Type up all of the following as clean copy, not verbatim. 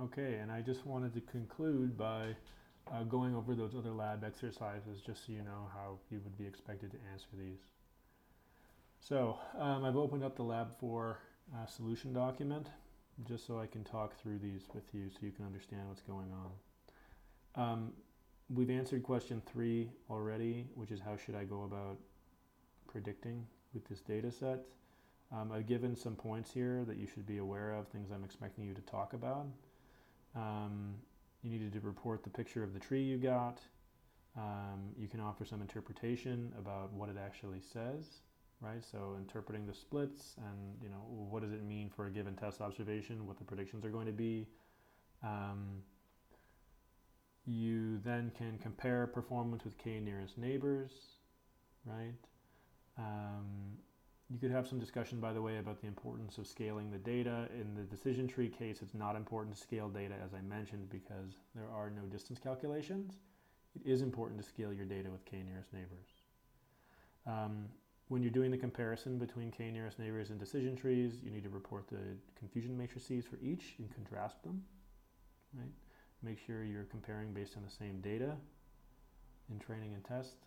Okay, and I just wanted to conclude by going over those other lab exercises just so you know how you would be expected to answer these. So I've opened up the Lab 4 solution document just so I can talk through these with you so you can understand what's going on. We've answered question 3 already, which is how should I go about predicting with this data set. I've given some points here that you should be aware of, things I'm expecting you to talk about. You needed to report the picture of the tree you got. You can offer some interpretation about what it actually says, right? So interpreting the splits and, you know, what does it mean for a given test observation, what the predictions are going to be. You then can compare performance with k nearest neighbors, right? You could have some discussion, by the way, about the importance of scaling the data. In the decision tree case, it's not important to scale data, as I mentioned, because there are no distance calculations. It is important to scale your data with k nearest neighbors. When you're doing the comparison between k nearest neighbors and decision trees, you need to report the confusion matrices for each and contrast them, right? Make sure you're comparing based on the same data in training and test.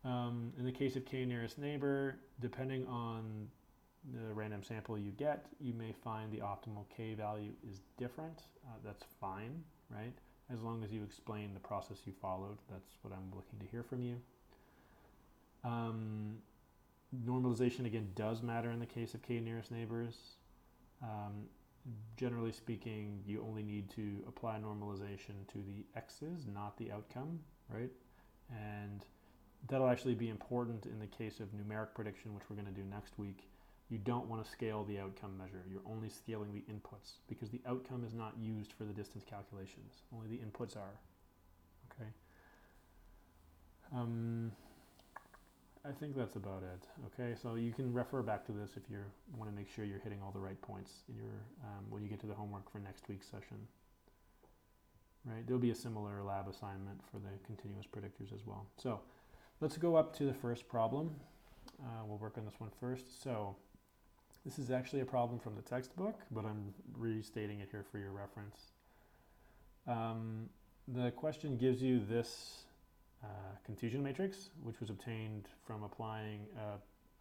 In the case of k nearest neighbor, depending on the random sample you get, you may find the optimal k value is different. That's fine, right? As long as you explain the process you followed, that's what I'm looking to hear from you. Normalization, again, does matter in the case of k nearest neighbors. Generally speaking, you only need to apply normalization to the x's, not the outcome, right? And that'll actually be important in the case of numeric prediction, which we're going to do next week. You don't want to scale the outcome measure. You're only scaling the inputs because the outcome is not used for the distance calculations. Only the inputs are. Okay. I think that's about it. Okay, so you can refer back to this if you want to make sure you're hitting all the right points in your when you get to the homework for next week's session. Right, there'll be a similar lab assignment for the continuous predictors as well. So let's go up to the first problem. We'll work on this one first. So this is actually a problem from the textbook, but I'm restating it here for your reference. The question gives you this confusion matrix, which was obtained from applying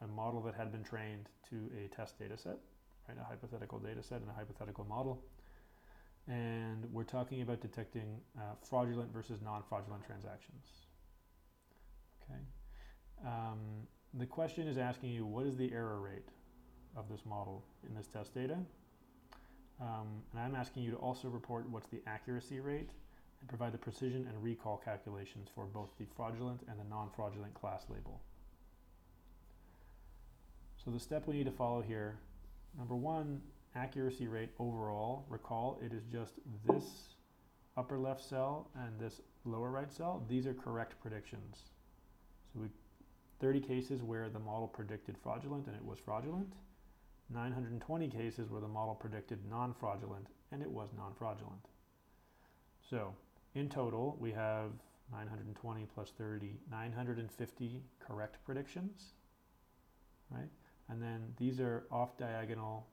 a model that had been trained to a test data set, right? A hypothetical data set and a hypothetical model. And we're talking about detecting fraudulent versus non-fraudulent transactions. Okay. The question is asking you, what is the error rate of this model in this test data? And I'm asking you to also report what's the accuracy rate and provide the precision and recall calculations for both the fraudulent and the non-fraudulent class label. So the step we need to follow here, number one, accuracy rate overall. Recall, it is just this upper left cell and this lower right cell. These are correct predictions. So we 30 cases where the model predicted fraudulent and it was fraudulent. 920 cases where the model predicted non-fraudulent and it was non-fraudulent. So in total, we have 920 plus 30, 950 correct predictions, right? And then these are off diagonal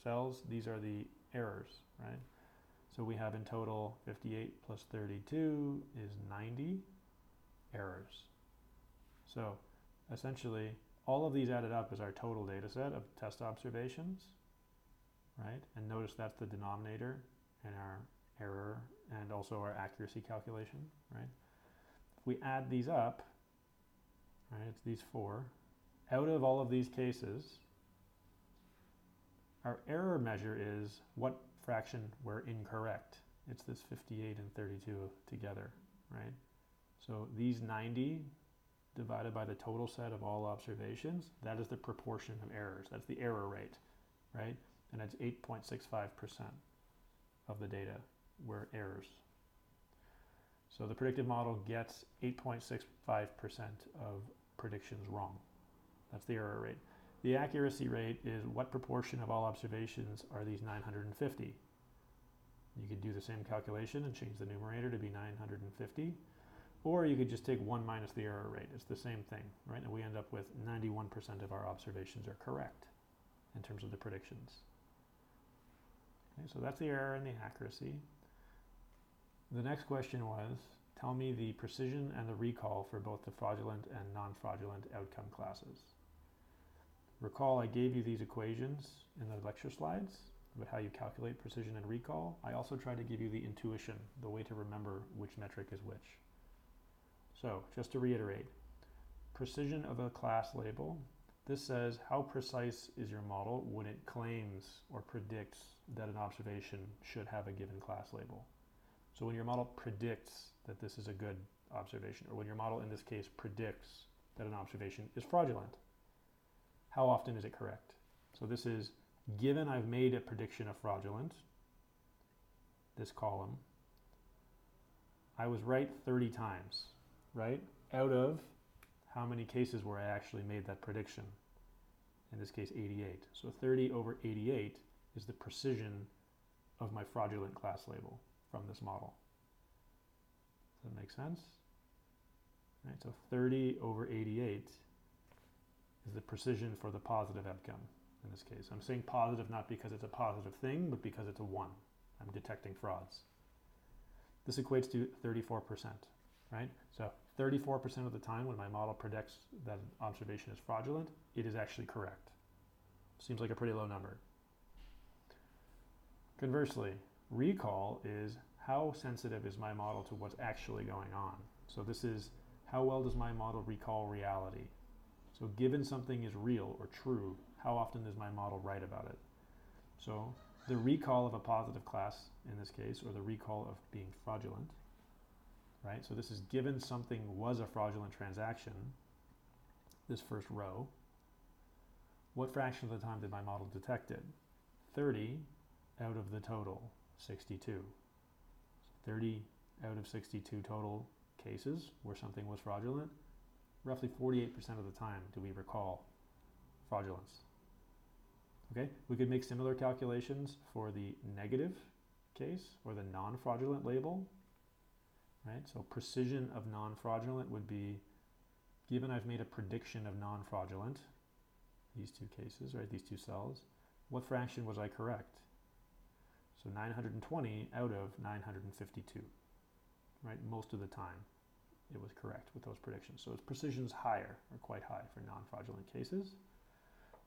cells. These are the errors, right? So we have in total 58 plus 32 is 90 errors. So essentially, all of these added up is our total data set of test observations, right? And notice that's the denominator in our error and also our accuracy calculation, right? If we add these up, right, it's these four. Out of all of these cases, our error measure is what fraction were incorrect. It's this 58 and 32 together, right? So these 90 divided by the total set of all observations, that is the proportion of errors. That's the error rate, right? And it's 8.65% of the data were errors. So the predictive model gets 8.65% of predictions wrong. That's the error rate. The accuracy rate is what proportion of all observations are these 950. You could do the same calculation and change the numerator to be 950. Or you could just take 1 minus the error rate. It's the same thing, right? And we end up with 91% of our observations are correct in terms of the predictions. Okay, so that's the error and the accuracy. The next question was, tell me the precision and the recall for both the fraudulent and non-fraudulent outcome classes. Recall I gave you these equations in the lecture slides about how you calculate precision and recall. I also tried to give you the intuition, the way to remember which metric is which. So just to reiterate, precision of a class label. This says how precise is your model when it claims or predicts that an observation should have a given class label. So when your model predicts that this is a good observation, or when your model in this case predicts that an observation is fraudulent, how often is it correct? So this is given I've made a prediction of fraudulent, this column, I was right 30 times, right? Out of how many cases where I actually made that prediction? In this case, 88. So 30 over 88 is the precision of my fraudulent class label from this model. Does that make sense? Right, so 30 over 88 is the precision for the positive outcome in this case. I'm saying positive not because it's a positive thing, but because it's a 1. I'm detecting frauds. This equates to 34%, right? So 34% of the time when my model predicts that an observation is fraudulent, it is actually correct. Seems like a pretty low number. Conversely, recall is how sensitive is my model to what's actually going on. So this is how well does my model recall reality? So given something is real or true, how often is my model right about it? So the recall of a positive class in this case, or the recall of being fraudulent, right? So this is given something was a fraudulent transaction, this first row. What fraction of the time did my model detect it? 30 out of the total, 62. 30 out of 62 total cases where something was fraudulent, roughly 48% of the time do we recall fraudulence. Okay, we could make similar calculations for the negative case or the non-fraudulent label, right? So precision of non-fraudulent would be, given I've made a prediction of non-fraudulent, these two cases, right, these two cells, what fraction was I correct? So 920 out of 952, right? Most of the time it was correct with those predictions. So its precision's higher, or quite high, for non-fraudulent cases.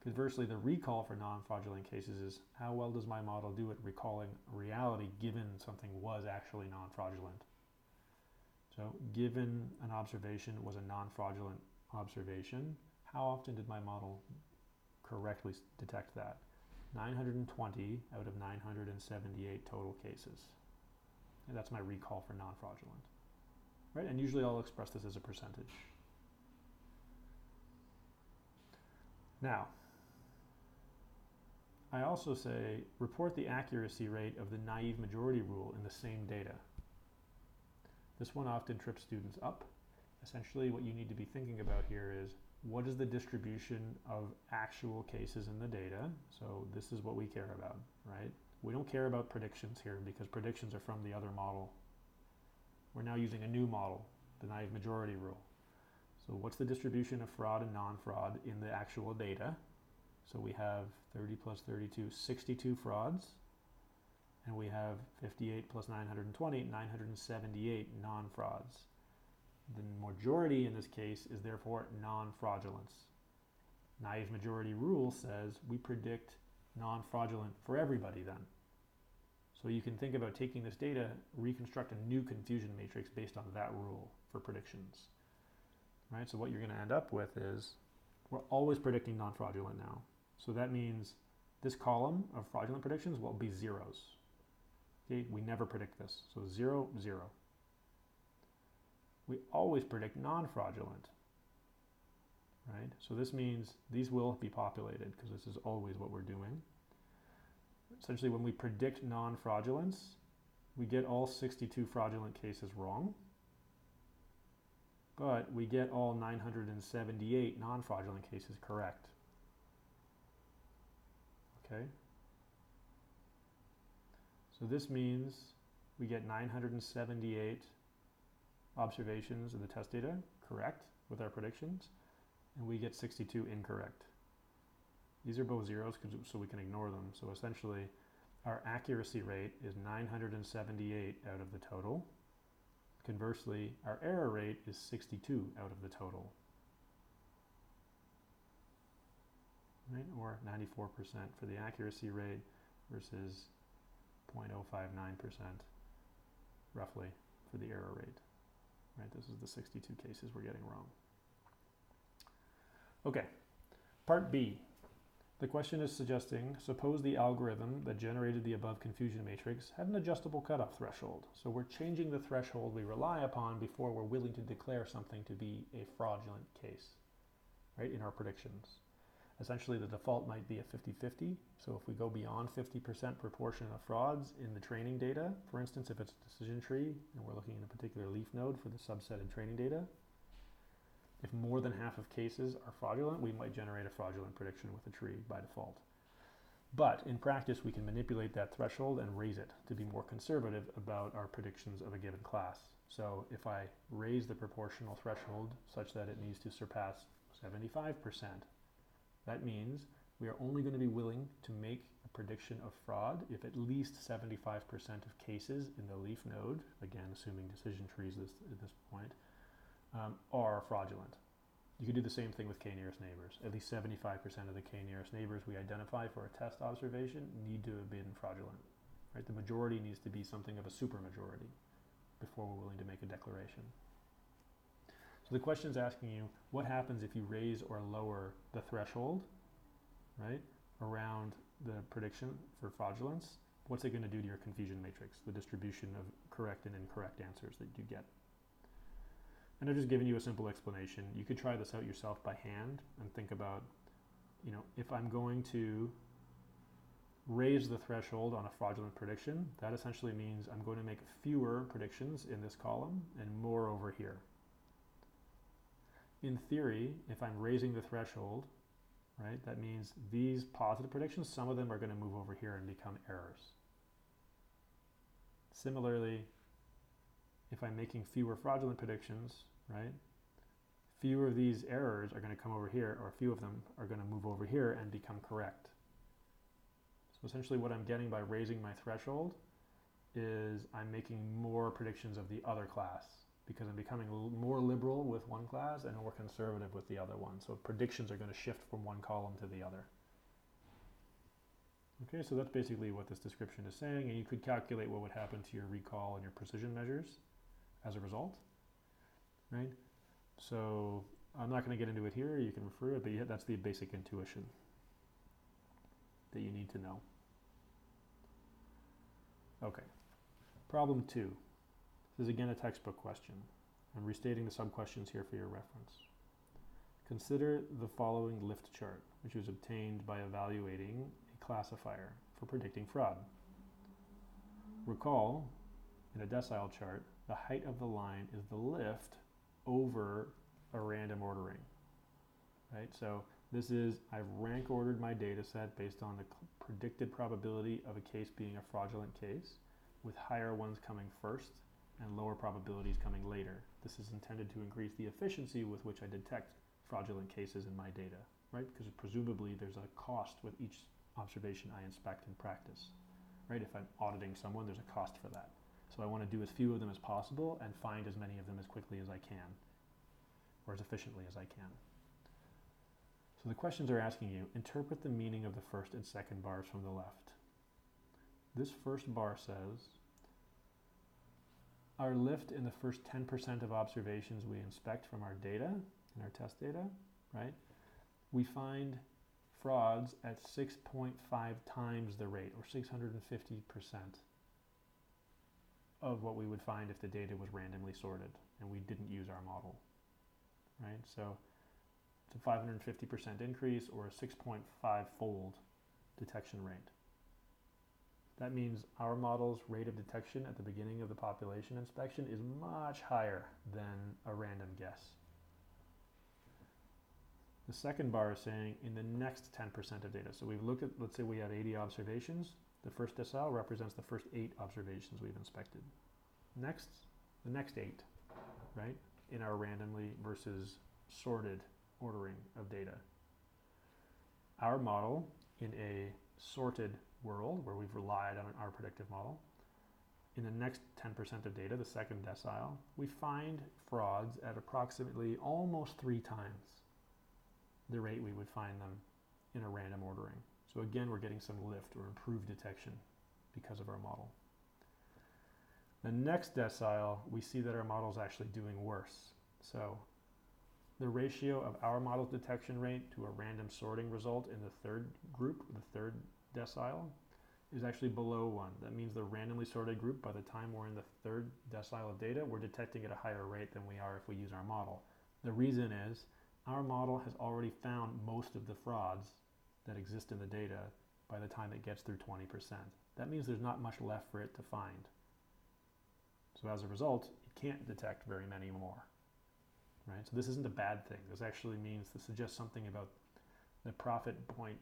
Conversely, the recall for non-fraudulent cases is how well does my model do at recalling reality given something was actually non-fraudulent. So given an observation was a non-fraudulent observation, how often did my model correctly detect that? 920 out of 978 total cases. And that's my recall for non-fraudulent. Right? And usually I'll express this as a percentage. Now, I also say report the accuracy rate of the naive majority rule in the same data. This one often trips students up. Essentially what you need to be thinking about here is, what is the distribution of actual cases in the data? So this is what we care about, right? We don't care about predictions here because predictions are from the other model. We're now using a new model, the naive majority rule. So what's the distribution of fraud and non-fraud in the actual data? So we have 30 plus 32, 62 frauds. And we have 58 plus 920, 978 non-frauds. The majority in this case is therefore non-fraudulence. Naive majority rule says we predict non-fraudulent for everybody then. So you can think about taking this data, reconstruct a new confusion matrix based on that rule for predictions. Right? So what you're going to end up with is we're always predicting non-fraudulent now. So that means this column of fraudulent predictions will be zeros. Okay? We never predict this. So 0, 0. We always predict non-fraudulent, right? So this means these will be populated because this is always what we're doing. Essentially, when we predict non-fraudulence, we get all 62 fraudulent cases wrong, but we get all 978 non-fraudulent cases correct. Okay? So this means we get 978 observations of the test data correct with our predictions, and we get 62 incorrect. These are both zeros so we can ignore them. So essentially, our accuracy rate is 978 out of the total. Conversely, our error rate is 62 out of the total, right? Or 94% for the accuracy rate versus 0.059% roughly for the error rate, right? This is the 62 cases we're getting wrong. Okay, part B. The question is suggesting, suppose the algorithm that generated the above confusion matrix had an adjustable cutoff threshold. So we're changing the threshold we rely upon before we're willing to declare something to be a fraudulent case, right, in our predictions. Essentially, the default might be a 50-50. So if we go beyond 50% proportion of frauds in the training data, for instance, if it's a decision tree and we're looking at a particular leaf node for the subset in training data, if more than half of cases are fraudulent, we might generate a fraudulent prediction with a tree by default. But in practice, we can manipulate that threshold and raise it to be more conservative about our predictions of a given class. So if I raise the proportional threshold such that it needs to surpass 75%, that means we are only going to be willing to make a prediction of fraud if at least 75% of cases in the leaf node, again assuming decision trees at this point, are fraudulent. You could do the same thing with k-nearest neighbors. At least 75% of the k-nearest neighbors we identify for a test observation need to have been fraudulent. Right? The majority needs to be something of a supermajority before we're willing to make a declaration. So the question is asking you, what happens if you raise or lower the threshold, right, around the prediction for fraudulence? What's it going to do to your confusion matrix, the distribution of correct and incorrect answers that you get? And I've just given you a simple explanation. You could try this out yourself by hand and think about, if I'm going to raise the threshold on a fraudulent prediction, that essentially means I'm going to make fewer predictions in this column and more over here. In theory, if I'm raising the threshold, right, that means these positive predictions, some of them are going to move over here and become errors. Similarly, if I'm making fewer fraudulent predictions, right, fewer of these errors are going to come over here, or a few of them are going to move over here and become correct. So essentially what I'm getting by raising my threshold is I'm making more predictions of the other class because I'm becoming more liberal with one class and more conservative with the other one. So predictions are going to shift from one column to the other. Okay, so that's basically what this description is saying, and you could calculate what would happen to your recall and your precision measures as a result, right? So I'm not going to get into it here, you can refer to it, but yeah, that's the basic intuition that you need to know. Okay, problem 2. This is again a textbook question. I'm restating the sub-questions here for your reference. Consider the following lift chart, which was obtained by evaluating a classifier for predicting fraud. Recall, in a decile chart, the height of the line is the lift over a random ordering, right? So this is, I've rank ordered my data set based on the predicted probability of a case being a fraudulent case, with higher ones coming first and lower probabilities coming later. This is intended to increase the efficiency with which I detect fraudulent cases in my data, right? Because presumably there's a cost with each observation I inspect in practice, right? If I'm auditing someone, there's a cost for that. So I want to do as few of them as possible and find as many of them as quickly as I can, or as efficiently as I can. So the questions are asking you, interpret the meaning of the first and second bars from the left. This first bar says, our lift in the first 10% of observations we inspect from our data, in our test data, right? We find frauds at 6.5 times the rate, or 650% of what we would find if the data was randomly sorted and we didn't use our model, right? So it's a 550% increase, or a 6.5-fold detection rate. That means our model's rate of detection at the beginning of the population inspection is much higher than a random guess. The second bar is saying in the next 10% of data. So we've looked at, let's say we have 80 observations. The first decile represents the first 8 observations we've inspected. Next, the next 8, right, in our randomly versus sorted ordering of data. Our model in a sorted world where we've relied on our predictive model, in the next 10% of data, the second decile, we find frauds at approximately almost 3 times the rate we would find them in a random ordering. So again, we're getting some lift or improved detection because of our model. The next decile, we see that our model is actually doing worse. So the ratio of our model's detection rate to a random sorting result in the third group, the third decile, is actually below 1. That means the randomly sorted group, by the time we're in the third decile of data, we're detecting at a higher rate than we are if we use our model. The reason is our model has already found most of the frauds that exist in the data by the time it gets through 20%. That means there's not much left for it to find. So as a result, it can't detect very many more. Right? So this isn't a bad thing. This actually means, this suggests something about the profit point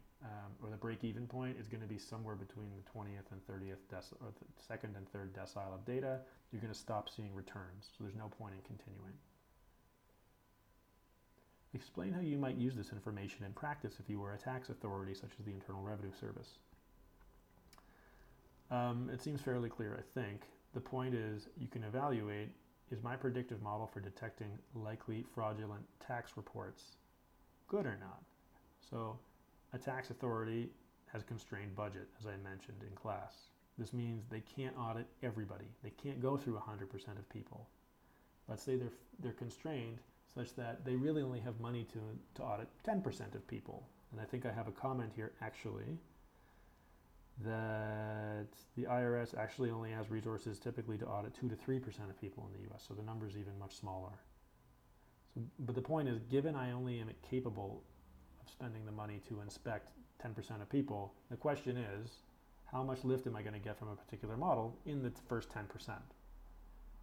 or the break-even point is going to be somewhere between the 20th and 30th decile, or the second and third decile of data. You're going to stop seeing returns, so there's no point in continuing. Explain how you might use this information in practice if you were a tax authority such as the Internal Revenue Service. It seems fairly clear, I think. The point is, you can evaluate, is my predictive model for detecting likely fraudulent tax reports good or not? So a tax authority has constrained budget, as I mentioned in class. This means they can't audit everybody. They can't go through 100% of people. Let's say they're constrained such that they really only have money to audit 10% of people. And I think I have a comment here actually that the IRS actually only has resources typically to audit 2 to 3% of people in the US, so the number is even much smaller. So, but the point is, given I only am capable of spending the money to inspect 10% of people, the question is, how much lift am I going to get from a particular model in the first 10%?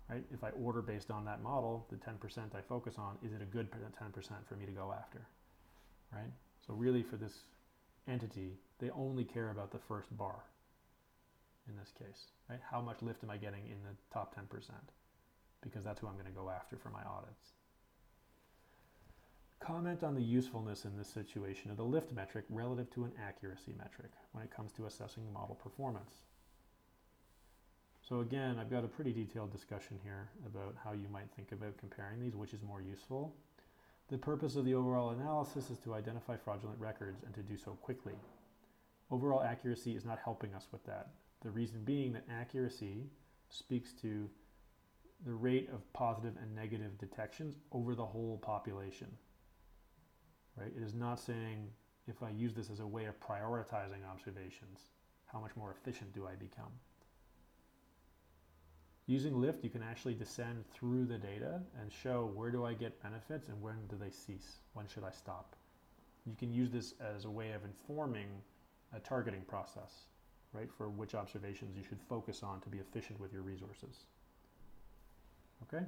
Right? If I order based on that model, the 10% I focus on, is it a good 10% for me to go after? Right? So really for this entity, they only care about the first bar in this case. Right? How much lift am I getting in the top 10%? Because that's who I'm going to go after for my audits. Comment on the usefulness in this situation of the lift metric relative to an accuracy metric when it comes to assessing model performance. So again, I've got a pretty detailed discussion here about how you might think about comparing these, which is more useful. The purpose of the overall analysis is to identify fraudulent records and to do so quickly. Overall accuracy is not helping us with that. The reason being that accuracy speaks to the rate of positive and negative detections over the whole population. Right? It is not saying, if I use this as a way of prioritizing observations, how much more efficient do I become? Using lift, you can actually descend through the data and show where do I get benefits and when do they cease? When should I stop? You can use this as a way of informing a targeting process, right? For which observations you should focus on to be efficient with your resources. Okay?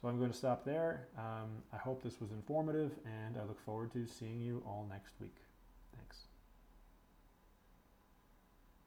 So I'm going to stop there. I hope this was informative, and I look forward to seeing you all next week. Thanks.